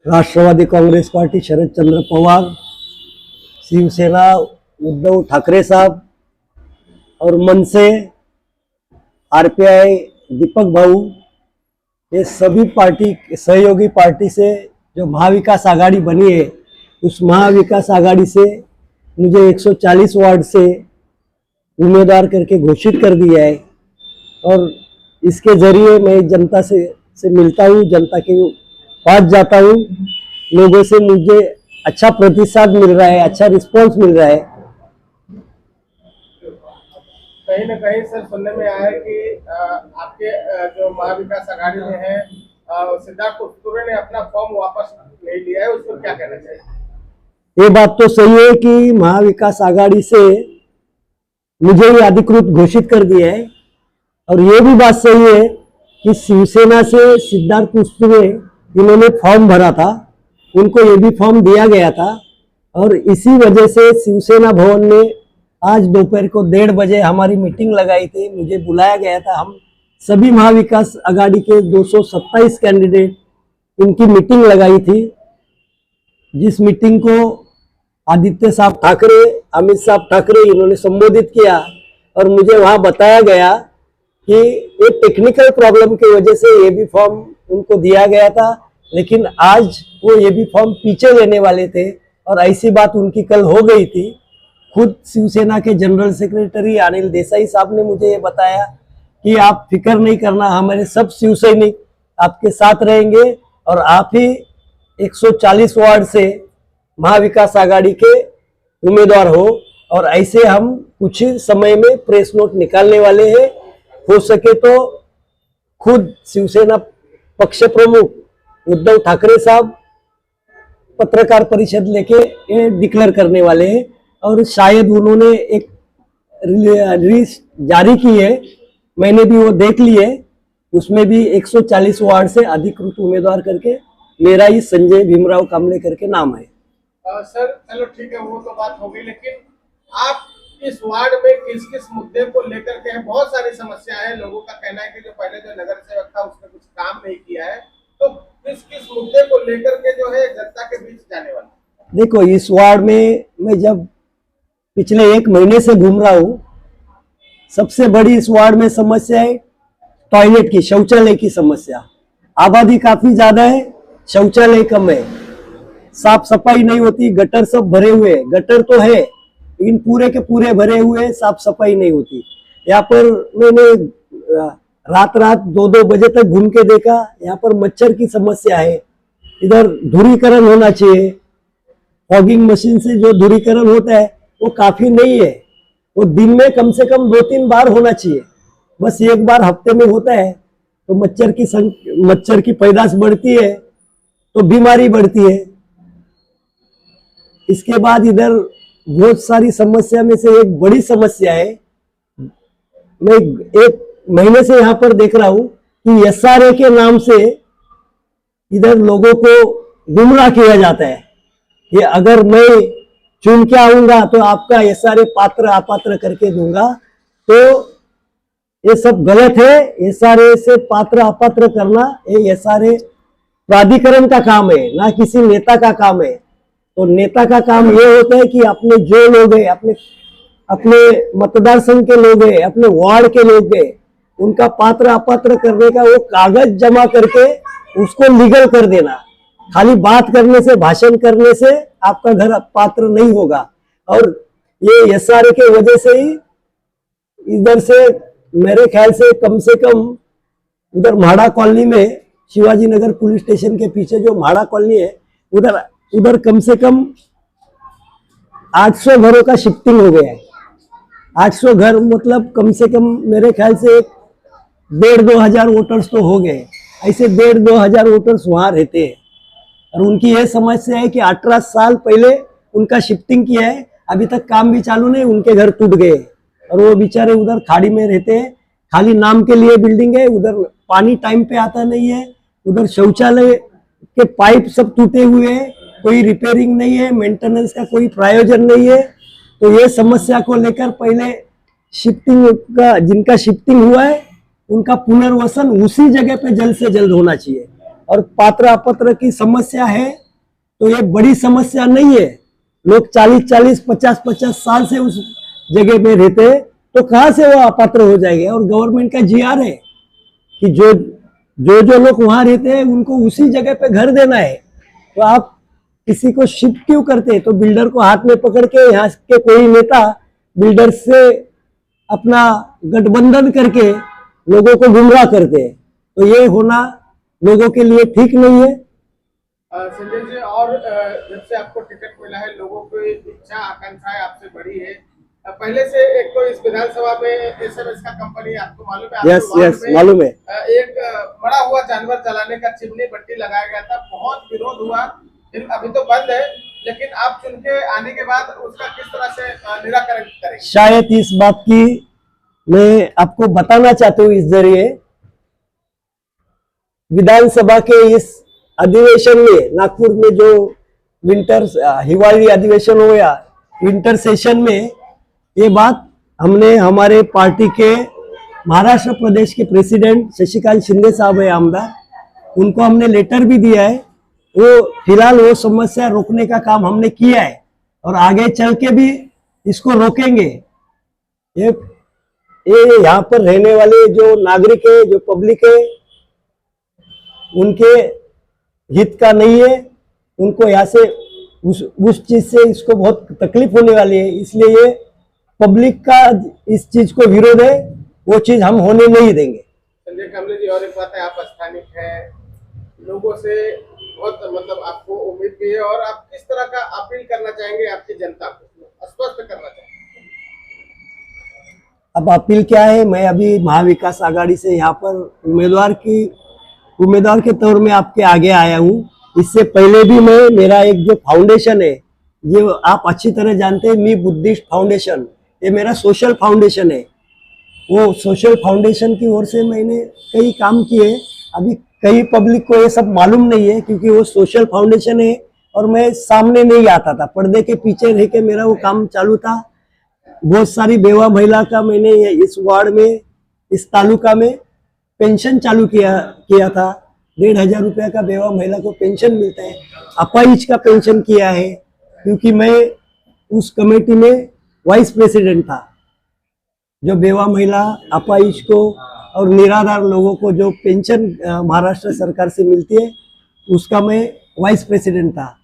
राष्ट्रवादी Congress party शरद चंद्र पवार, शिवसेना उद्धव ठाकरे साहब और मनसे RPI दीपक भाऊ, ये सभी पार्टी सहयोगी पार्टी से जो महाविकास आघाड़ी बनी है, उस महाविकास आघाड़ी से मुझे 140 वार्ड से उम्मीदवार करके घोषित कर दिया है। और इसके जरिए मैं जनता से मिलता हूँ, जनता के पास जाता हूँ, लोगों से मुझे अच्छा प्रतिसाद मिल रहा है, अच्छा रिस्पांस मिल रहा है। कहीं ना कहीं सर सुनने में आया है कि आपके जो महाविकास आघाड़ी में है सिद्धार्थ कुस्तुरे ने अपना फॉर्म वापस नहीं लिया है, उस पर क्या कहना चाहिए? ये बात तो सही है कि महाविकास आघाड़ी से मुझे ही अधिकृत घोषित कर दिया है, और ये भी बात सही है कि शिवसेना से सिद्धार्थ कुस्तुरे इन्होंने फॉर्म भरा था, उनको ये भी फॉर्म दिया गया था। और इसी वजह से शिवसेना भवन में आज दोपहर को 1:30 बजे हमारी मीटिंग लगाई थी, मुझे बुलाया गया था। हम सभी महाविकास आघाड़ी के 227 कैंडिडेट इनकी मीटिंग लगाई थी, जिस मीटिंग को आदित्य साहब ठाकरे, अमित साहब ठाकरे इन्होंने संबोधित किया। और मुझे वहां बताया गया कि ये टेक्निकल प्रॉब्लम की वजह से ये भी फॉर्म उनको दिया गया था, लेकिन आज वो ये भी फॉर्म पीछे लेने वाले थे, और ऐसी बात उनकी कल हो गई थी। खुद शिवसेना के जनरल सेक्रेटरी अनिल देसाई साहब ने मुझे ये बताया कि आप फिक्र नहीं करना, हमारे सब शिव सैनिक आपके साथ रहेंगे और आप ही 140 वार्ड से महाविकास आघाड़ी के उम्मीदवार हो। और ऐसे हम कुछ ही समय में प्रेस नोट निकालने वाले हैं। हो सके तो खुद शिवसेना पक्ष प्रमुख उद्धव ठाकरे साहब पत्रकार परिषद लेके ये डिक्लेयर करने वाले हैं, और शायद उन्होंने एक लिस्ट जारी की है, मैंने भी वो देख ली है। उसमें भी 140 वार्ड से अधिकृत उम्मीदवार करके मेरा ही संजय भीमराव कामले करके नाम है। सर चलो ठीक है, वो तो बात हो गई, लेकिन आप इस वार्ड में किस किस मुद्दे को लेकर के हैं? बहुत सारी समस्या है, लोगों का कहना है कि जो पहले जो नगर सेवक था उसने कुछ काम नहीं किया है, तो किस किस मुद्दे को लेकर के जो है जनता के बीच जाने वाला? देखो, इस वार्ड में मैं जब पिछले 1 महीने से घूम रहा हूँ, सबसे बड़ी इस वार्ड में समस्या है टॉयलेट की, शौचालय की समस्या। आबादी काफी ज्यादा है, शौचालय कम है, साफ सफाई नहीं होती, गटर सब भरे हुए हैं। गटर तो है लेकिन पूरे के पूरे भरे हुए हैं, साफ सफाई नहीं होती। यहाँ पर मैंने रात 2-2 बजे तक घूम के देखा, यहाँ पर मच्छर की समस्या है। इधर धूरीकरण होना चाहिए, फॉगिंग मशीन से जो धूरीकरण होता है वो काफी नहीं है, वो दिन में कम से कम 2-3 बार होना चाहिए, बस 1 बार हफ्ते में होता है। तो मच्छर की पैदाश बढ़ती है तो बीमारी बढ़ती है। इसके बाद इधर बहुत सारी समस्या में से एक बड़ी समस्या है, मैं 1 महीने से यहाँ पर देख रहा हूं कि एसआरए के नाम से इधर लोगों को गुमराह किया जाता है। ये अगर मैं चुन के आऊंगा तो आपका एसआरए पात्र अपात्र करके दूंगा, तो ये सब गलत है। एसआरए से पात्र अपात्र करना ये एसआरए प्राधिकरण का काम है, ना किसी नेता का काम है। तो नेता का काम ये होता है कि अपने जो लोग हैं, अपने मतदार संघ के लोग हैं, अपने वार्ड के लोग हैं, उनका पात्र अपात्र करने का वो कागज जमा करके उसको लीगल कर देना। खाली बात करने से, भाषण करने से आपका घर पात्र नहीं होगा। और ये एसआरए के वजह से ही इधर से मेरे ख्याल से कम उधर म्हाड़ा कॉलोनी में, शिवाजी नगर पुलिस स्टेशन के पीछे जो म्हाड़ा कॉलोनी है, उधर कम से कम 800 घरों का शिफ्टिंग हो गया है। 800 घर मतलब कम से कम मेरे ख्याल से 1,500-2 हजार वोटर्स तो हो गए। ऐसे 1,500-2 हजार वोटर्स वहां रहते हैं, और उनकी यह समस्या है कि 18 साल पहले उनका शिफ्टिंग किया है, अभी तक काम भी चालू नहीं, उनके घर टूट गए और वो बेचारे उधर खाड़ी में रहते हैं। खाली नाम के लिए बिल्डिंग है, उधर पानी टाइम पे आता नहीं है, उधर शौचालय के पाइप सब टूटे हुए हैं, कोई रिपेयरिंग नहीं है, मेंटेनेंस का कोई प्रायोजन नहीं है। तो ये समस्या को लेकर पहले शिफ्टिंग का, जिनका शिफ्टिंग हुआ है उनका पुनर्वसन उसी जगह पे जल्द से जल्द होना चाहिए। और पात्र अपत्र की समस्या है तो ये बड़ी समस्या नहीं है। लोग 40-40, 50-50 साल से उस जगह में रहते हैं, तो कहाँ से वो अपात्र हो जाएंगे। और गवर्नमेंट का जीआर है कि जो जो लोग वहां रहते हैं उनको उसी जगह पे घर देना है। तो आप किसी को शिफ्ट क्यों करते हैं? तो बिल्डर को हाथ में पकड़ के यहाँ के कोई नेता बिल्डर से अपना गठबंधन करके लोगों को गुमराह करते हैं, तो ये होना लोगों के लिए ठीक नहीं है। संजय जी, और जब से आपको टिकट मिला है, लोगों की इच्छा आकांक्षाएं आपसे बढ़ी है। पहले से एक तो इस विधानसभा में एसएमएस का कंपनी आपको मालूम है, आपके वार्ड यस में मालूम है। एक बड़ा हुआ जानवर चलाने का चिमनी बट्टी लगाया गया था, बहुत विरोध हुआ, फिर अभी तो बंद है, लेकिन आप चुन के आने के बाद उसका किस तरह से निराकरण करेंगे? शायद इस बात की मैं आपको बताना चाहता हूँ इस जरिए, विधानसभा के इस अधिवेशन में नागपुर में जो विंटर हिवाली अधिवेशन हो या विंटर सेशन में, ये बात हमने हमारे पार्टी के महाराष्ट्र प्रदेश के प्रेसिडेंट शशिकांत शिंदे साहब है आमदार, उनको हमने लेटर भी दिया है। वो फिलहाल वो समस्या रोकने का काम हमने किया है और आगे चल के भी इसको रोकेंगे। ये यहाँ पर रहने वाले जो नागरिक है, जो पब्लिक है, उनके हित का नहीं है। उनको यहाँ से उस चीज से इसको बहुत तकलीफ होने वाली है, इसलिए ये पब्लिक का इस चीज को विरोध है, वो चीज हम होने नहीं देंगे। संजय कामले जी, और एक बात है, आप स्थानिक हैं, लोगों से बहुत मतलब आपको उम्मीद भी है, और आप किस तरह का अपील करना चाहेंगे आपकी जनता को, स्पष्ट करना चाहेंगे? अब अपील क्या है, मैं अभी महाविकास आघाड़ी से यहाँ पर उम्मीदवार के तौर में आपके आगे आया हूँ। इससे पहले भी मेरा एक जो फाउंडेशन है, ये आप अच्छी तरह जानते हैं, मी बुद्धिस्ट फाउंडेशन, ये मेरा सोशल फाउंडेशन है। वो सोशल फाउंडेशन की ओर से मैंने कई काम किए। अभी कई पब्लिक को ये सब मालूम नहीं है, क्योंकि वो सोशल फाउंडेशन है और मैं सामने नहीं आता था, पर्दे के पीछे रह के मेरा वो काम चालू था। बहुत सारी बेवा महिला का मैंने इस वार्ड में, इस तालुका में पेंशन चालू किया था। 1,500 रुपया का बेवा महिला को पेंशन मिलता है। अपाहिज का पेंशन किया है, क्योंकि मैं उस कमेटी में वाइस प्रेसिडेंट था। जो बेवा महिला, अपाहिज को और निराधार लोगों को जो पेंशन महाराष्ट्र सरकार से मिलती है, उसका मैं वाइस प्रेसिडेंट था।